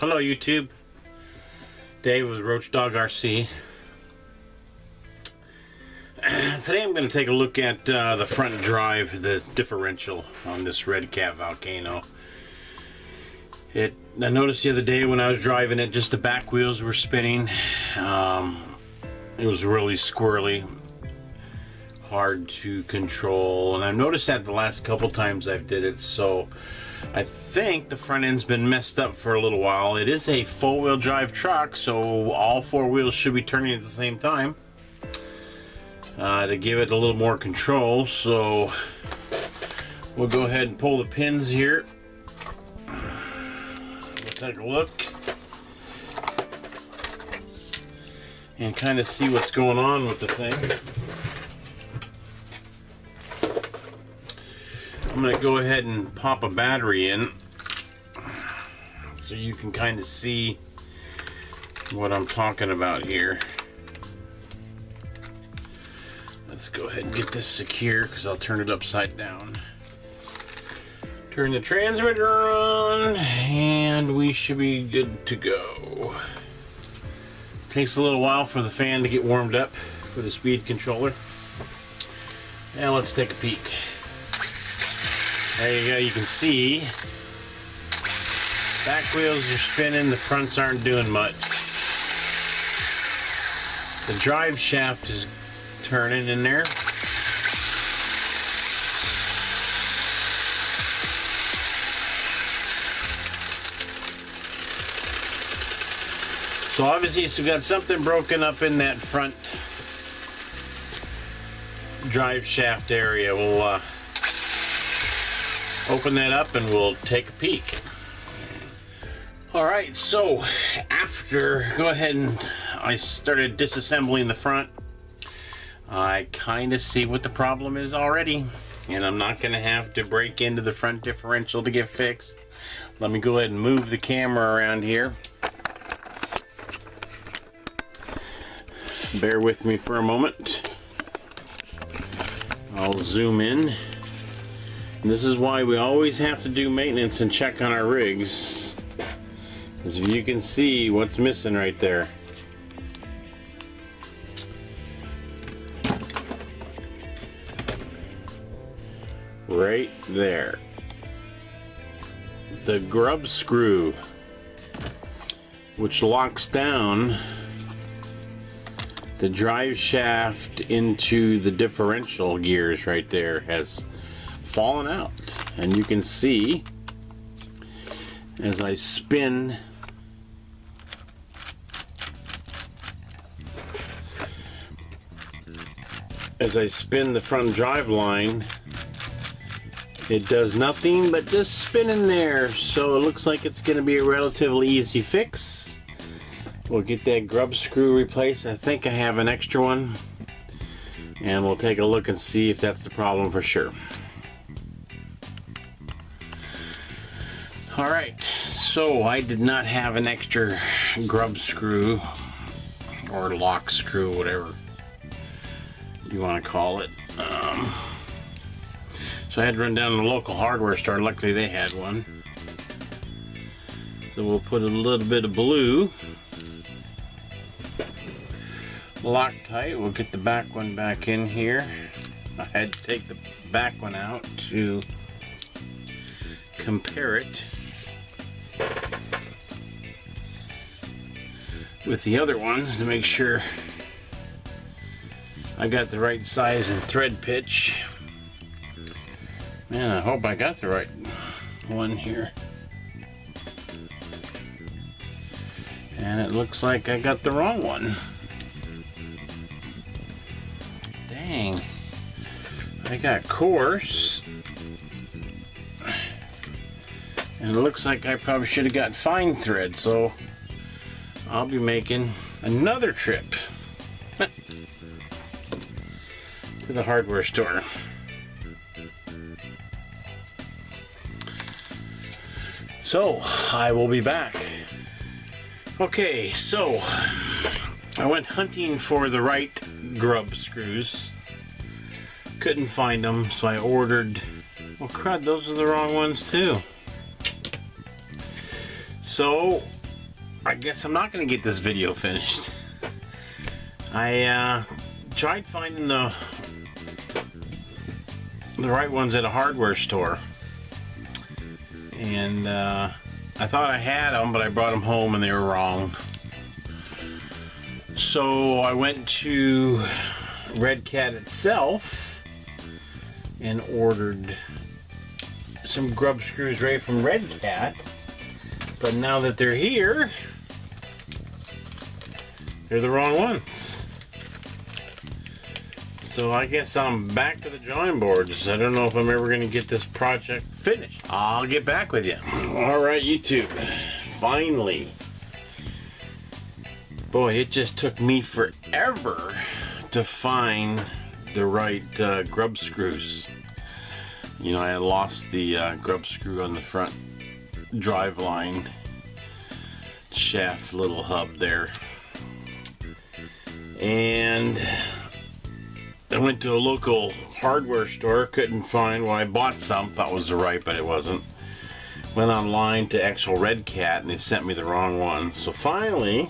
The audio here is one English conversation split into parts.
Hello YouTube, Dave with Roach Dog RC. Today I'm going to take a look at the front drive, the differential on this Redcat Volcano. I noticed the other day when I was driving it, just the back wheels were spinning. It was really squirrely, hard to control, and I've noticed that the last couple times I've did it, so I think the front end's been messed up for a little while. It is a four-wheel drive truck, so all four wheels should be turning at the same time to give it a little more control. So we'll go ahead and pull the pins here. We'll take a look and kind of see what's going on with the thing. I'm going to go ahead and pop a battery in so you can kind of see what I'm talking about here. Let's go ahead and get this secure because I'll turn it upside down. Turn the transmitter on and we should be good to go. Takes a little while for the fan to get warmed up for the speed controller. Now let's take a peek. There you go, you can see back wheels are spinning, the fronts aren't doing much. The drive shaft is turning in there. So obviously we've got something broken up in that front drive shaft area. We'll open that up and we'll take a peek. Alright, so after I started disassembling the front, I kind of see what the problem is already, and I'm not going to have to break into the front differential to get fixed. Let me go ahead and move the camera around here. Bear with me for a moment. I'll zoom in. And this is why we always have to do maintenance and check on our rigs, as you can see what's missing right there. Right there. The grub screw, which locks down the drive shaft into the differential gears right there, has fallen out. And you can see as I spin the front drive line, it does nothing but just spin in there. So it looks like it's going to be a relatively easy fix. We'll get that grub screw replaced. I think I have an extra one, and we'll take a look and see if that's the problem for sure. Alright, so I did not have an extra grub screw or lock screw, whatever you want to call it. So I had to run down to the local hardware store. Luckily they had one. So we'll put a little bit of blue Loctite. We'll get the back one back in here. I had to take the back one out to compare it with the other ones to make sure I got the right size and thread pitch. Man, I hope I got the right one here. And it looks like I got the wrong one. Dang. I got coarse. And it looks like I probably should have got fine thread, so I'll be making another trip to the hardware store. So I will be back. Okay, so I went hunting for the right grub screws. Couldn't find them, so I ordered. Well, crud, those are the wrong ones too. So I guess I'm not going to get this video finished. I tried finding the right ones at a hardware store, and I thought I had them, but I brought them home and they were wrong. So I went to Redcat itself and ordered some grub screws right from Redcat, but now that they're here, they're the wrong ones. So I guess I'm back to the drawing boards. I don't know if I'm ever going to get this project finished. I'll get back with you. Alright, YouTube. Finally. Boy, it just took me forever to find the right grub screws. You know, I had lost the grub screw on the front drive line shaft little hub there. And I went to a local hardware store, couldn't find, well, I bought some, thought was the right, but it wasn't. Went online to actual Redcat and they sent me the wrong one. So finally,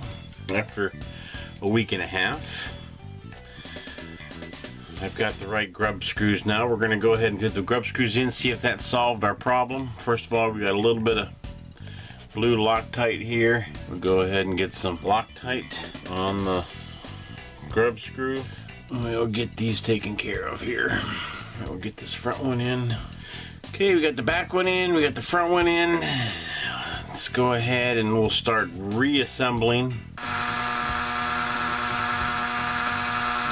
after a week and a half, I've got the right grub screws now. We're going to go ahead and get the grub screws in, see if that solved our problem. First of all, we got a little bit of blue Loctite here. We'll go ahead and get some Loctite on the grub screw. We'll get these taken care of here. We'll get this front one in. Okay, we got the back one in, we got the front one in. Let's go ahead and we'll start reassembling.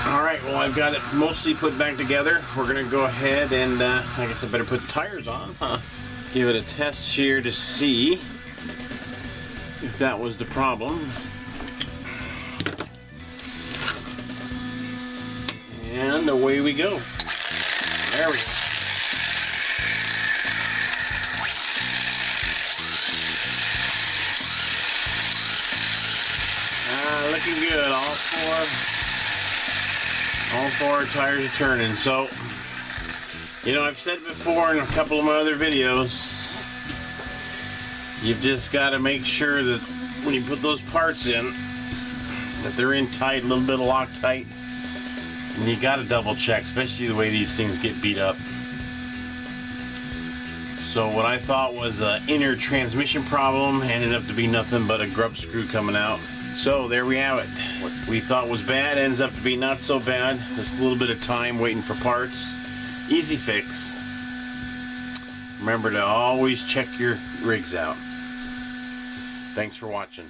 Alright, well, I've got it mostly put back together. We're going to go ahead and I guess I better put the tires on, huh? Give it a test here to see if that was the problem. And away we go. There we go. Looking good. All four tires are turning. So, you know, I've said before in a couple of my other videos, you've just got to make sure that when you put those parts in, that they're in tight, a little bit of Loctite. And you gotta double check, especially the way these things get beat up. So what I thought was an inner transmission problem ended up to be nothing but a grub screw coming out. So there we have it. What we thought was bad ends up to be not so bad. Just a little bit of time waiting for parts. Easy fix. Remember to always check your rigs out. Thanks for watching.